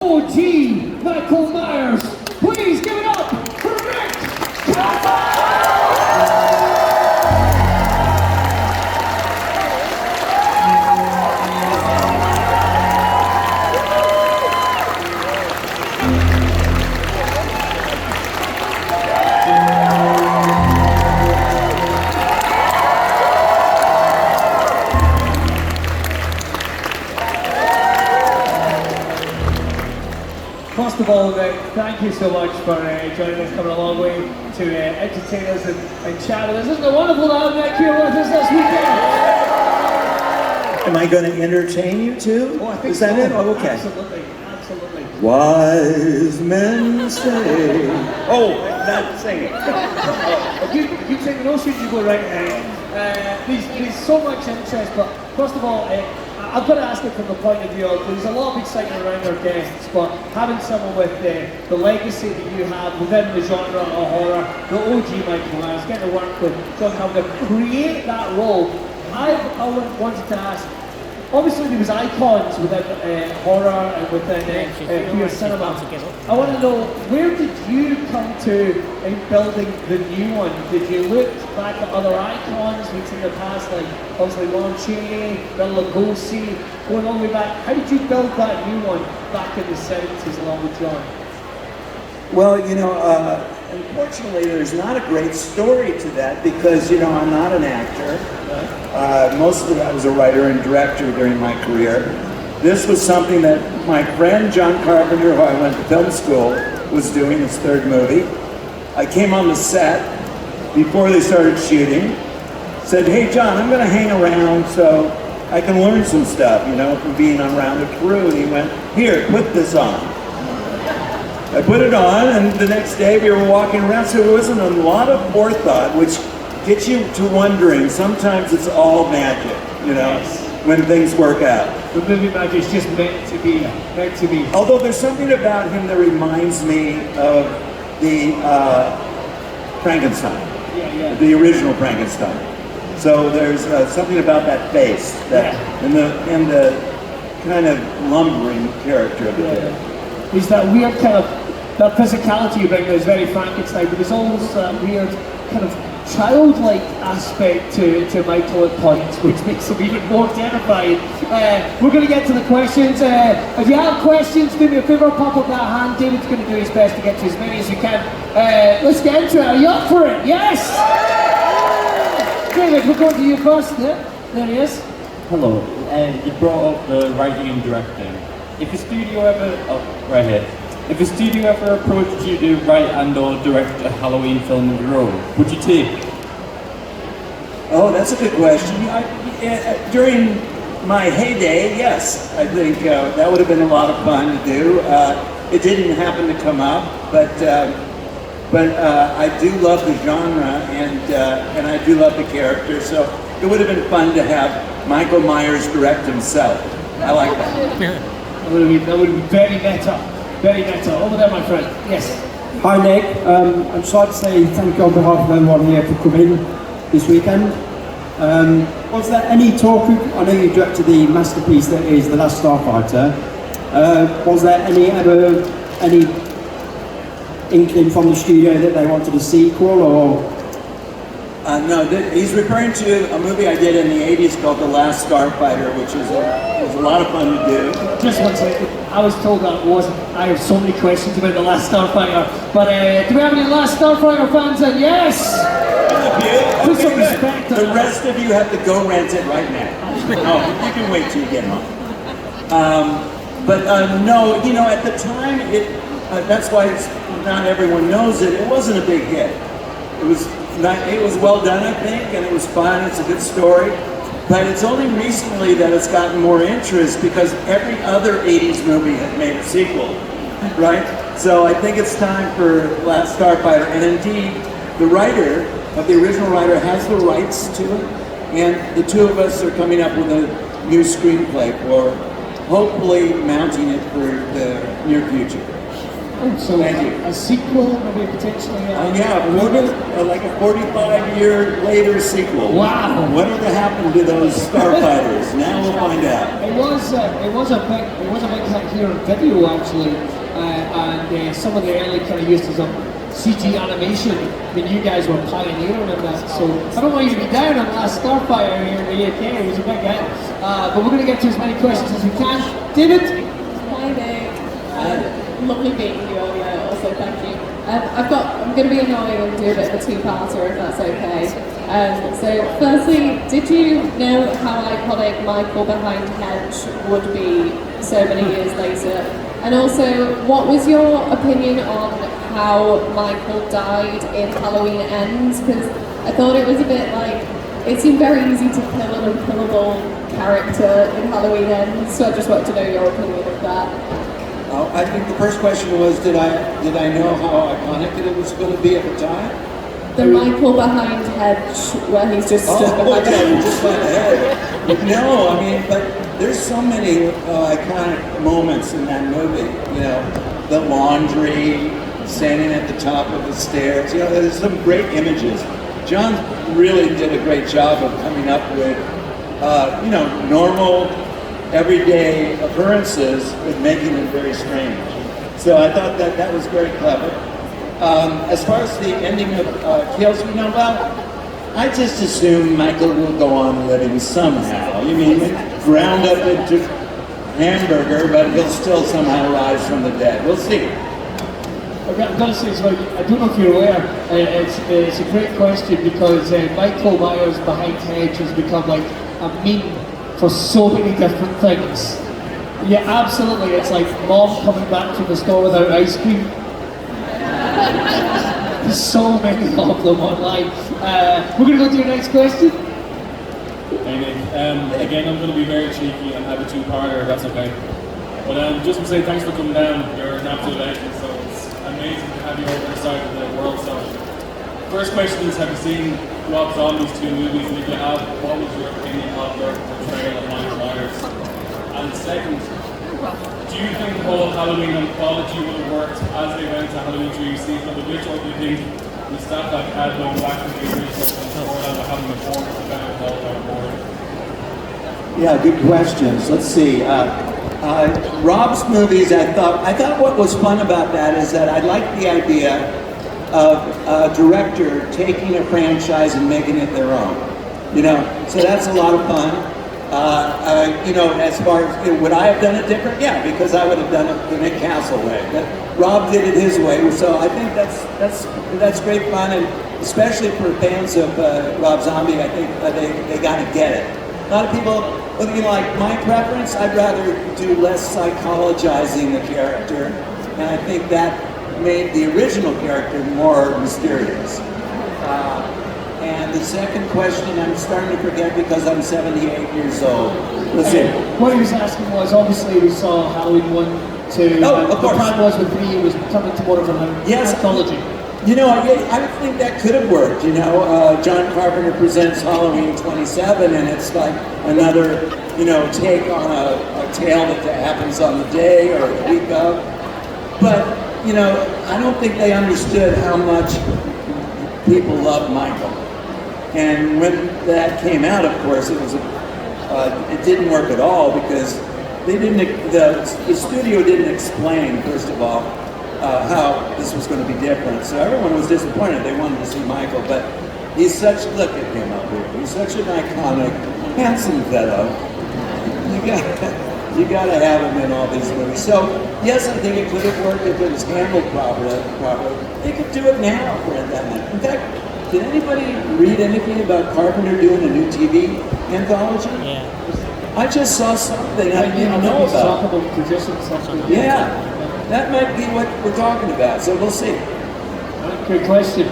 OG Michael Myers. Please give it up for Rick First of all, thank you so much for joining us, coming a long way to entertain us and chat with us. Isn't it wonderful to have Nick here with us this weekend? Am I going to entertain you too? Oh, I think Is that so. it? Oh, okay. Absolutely, absolutely. Wise men say. Oh, not singing. If you take the notion, you go right ahead. There's so much interest, but first of all, I've got to ask it from the point of view of there's a lot of excitement around our guests, but having someone with the legacy that you have within the genre of horror, the OG Michael Myers, getting to work with John Carpenter, create that role. I wanted to ask, obviously there was icons within horror and within queer cinema. I want to know, where did you come to in building the new one? Did you look back at other icons who's in the past, like obviously Lon Chaney, Bela Lugosi, going all the way back? How did you build that new one back in the 70s along with John? Well, unfortunately, there's not a great story to that because, I'm not an actor. Most of it, I was a writer and director during my career. This was something that my friend John Carpenter, who I went to film school, was doing, his third movie. I came on the set before they started shooting, said, "Hey John, I'm going to hang around so I can learn some stuff, from being around the crew." And he went, "Here, put this on." I put it on, and the next day we were walking around, so there wasn't a lot of forethought, which gets you to wondering, sometimes it's all magic, when things work out. The movie magic is just meant to be. Although there's something about him that reminds me of the Frankenstein, the original Frankenstein. So there's something about that face, and the kind of lumbering character of it. There's that weird kind of, that physicality about it is very Frankenstein, but there's always that weird kind of childlike aspect to Michael at points, which makes him even more terrifying. We're going to get to the questions. If you have questions, do me a favour, pop up that hand. David's going to do his best to get to as many as we can. Let's get into it. Are you up for it? Yes! David, we're going to you first. There he is. Hello. You brought up the writing and directing. If a studio If a studio ever approached you to write and/or direct a Halloween film of your own, would you take it? Oh, that's a good question. During my heyday, yes, I think that would have been a lot of fun to do. It didn't happen to come up, but I do love the genre and I do love the character, so it would have been fun to have Michael Myers direct himself. I like that. That would be very meta. Very meta. Over there, my friend. Yes. Hi Nick, I'm sorry to say thank you on behalf of everyone here for coming this weekend. Was there any talk, I know you directed the masterpiece that is The Last Starfighter, was there any inkling from the studio that they wanted a sequel or? No, he's referring to a movie I did in the 80s called The Last Starfighter, which was a lot of fun to do. Just one second. I was told that it wasn't. I have so many questions about The Last Starfighter. But do we have any Last Starfighter fans? And yes! Put some respect. The rest of you have to go rent it right now. Oh, you can wait till you get home. No, at the time, that's why not everyone knows it. It wasn't a big hit. It was well done, I think, and it was fun. It's a good story. But it's only recently that it's gotten more interest because every other 80s movie has made a sequel, right? So I think it's time for Last Starfighter. And indeed, the writer, the original writer, has the rights to it. And the two of us are coming up with a new screenplay for hopefully mounting it for the near future. Oh, so Thank you. a sequel, maybe potentially. Like a 45-year later sequel. Wow. Whatever happened to those starfighters? Now we'll find out. It was a big hit here on video actually, and some of the early kind of uses of CG animation. I mean, you guys were pioneering in that, so I don't want you to be down on Last Starfire here in the UK. It was a big hit, but we're going to get to as many questions as we can. David. Hi there. Lovely meeting you earlier. Also, thank you. I'm going to be annoying and do a bit of a two-parter if that's okay. So, firstly, did you know how iconic Michael behind Hedge would be so many years later? And also, what was your opinion on how Michael died in Halloween Ends? Because I thought it was a bit like, it seemed very easy to kill an unkillable character in Halloween Ends. So I just wanted to know your opinion of that. I think the first question was, did I know how iconic it was going to be at the time? The Michael behind Hedge, where he's just stood behind Hedge. Just went ahead. No, I mean, but there's so many iconic moments in that movie. You know, the laundry, standing at the top of the stairs. You know, there's some great images. John really did a great job of coming up with, normal, everyday occurrences, but making it very strange. So I thought that was very clever. As far as the ending of Kills, I just assume Michael will go on living somehow. You mean, ground up into hamburger, but he'll still somehow rise from the dead. We'll see. Okay, I'm going to say as well, I don't know if you're aware, it's a great question because Michael Myers behind Hedge has become like a meme for so many different things. Yeah, absolutely, it's like mom coming back from the store without ice cream. There's so many of them online. We're going to go to your next question. Hey Nick, again I'm going to be very cheeky and have a two-parter if that's okay. But just to say thanks for coming down, you're an absolute legend, so it's amazing to have you over the side of the world. So first question is, have you seen Rob Zombie's two movies, and if you have, what was your opinion of their portrayal of Michael Myers? And second, do you think the whole Halloween anthology would have worked as they went to Halloween 3 season of the witch, or do you think the stuff like had going back to the original or having a form of the better called on board? Yeah, good questions. Let's see. Rob's movies, I thought what was fun about that is that I liked the idea of a director taking a franchise and making it their own. So that's a lot of fun. As far as, would I have done it different? Yeah, because I would have done it the Nick Castle way. But Rob did it his way, so I think that's great fun, and especially for fans of Rob Zombie, I think they got to get it. A lot of people, like my preference, I'd rather do less psychologizing the character, and I think that made the original character more mysterious. And the second question, I'm starting to forget because I'm 78 years old. Let's see. What he was asking was, obviously we saw Halloween 1, 2, of course. The plan was with 3, it was coming to more of an anthology. I would think that could have worked. John Carpenter presents Halloween 27, and it's like another, take on a tale that happens on the day or the week of. But, I don't think they understood how much people love Michael. And when that came out, of course, it didn't work at all because the studio didn't explain, first of all, how this was going to be different. So everyone was disappointed. They wanted to see Michael, but look at him up here. He's such an iconic, handsome fellow. You got to have him in all these movies. So yes, I think it could have worked if it was handled properly. They could do it now for that. In fact, did anybody read anything about Carpenter doing a new TV anthology? Yeah. I just saw something I didn't know about. Yeah, that might be what we're talking about. So we'll see. Great question.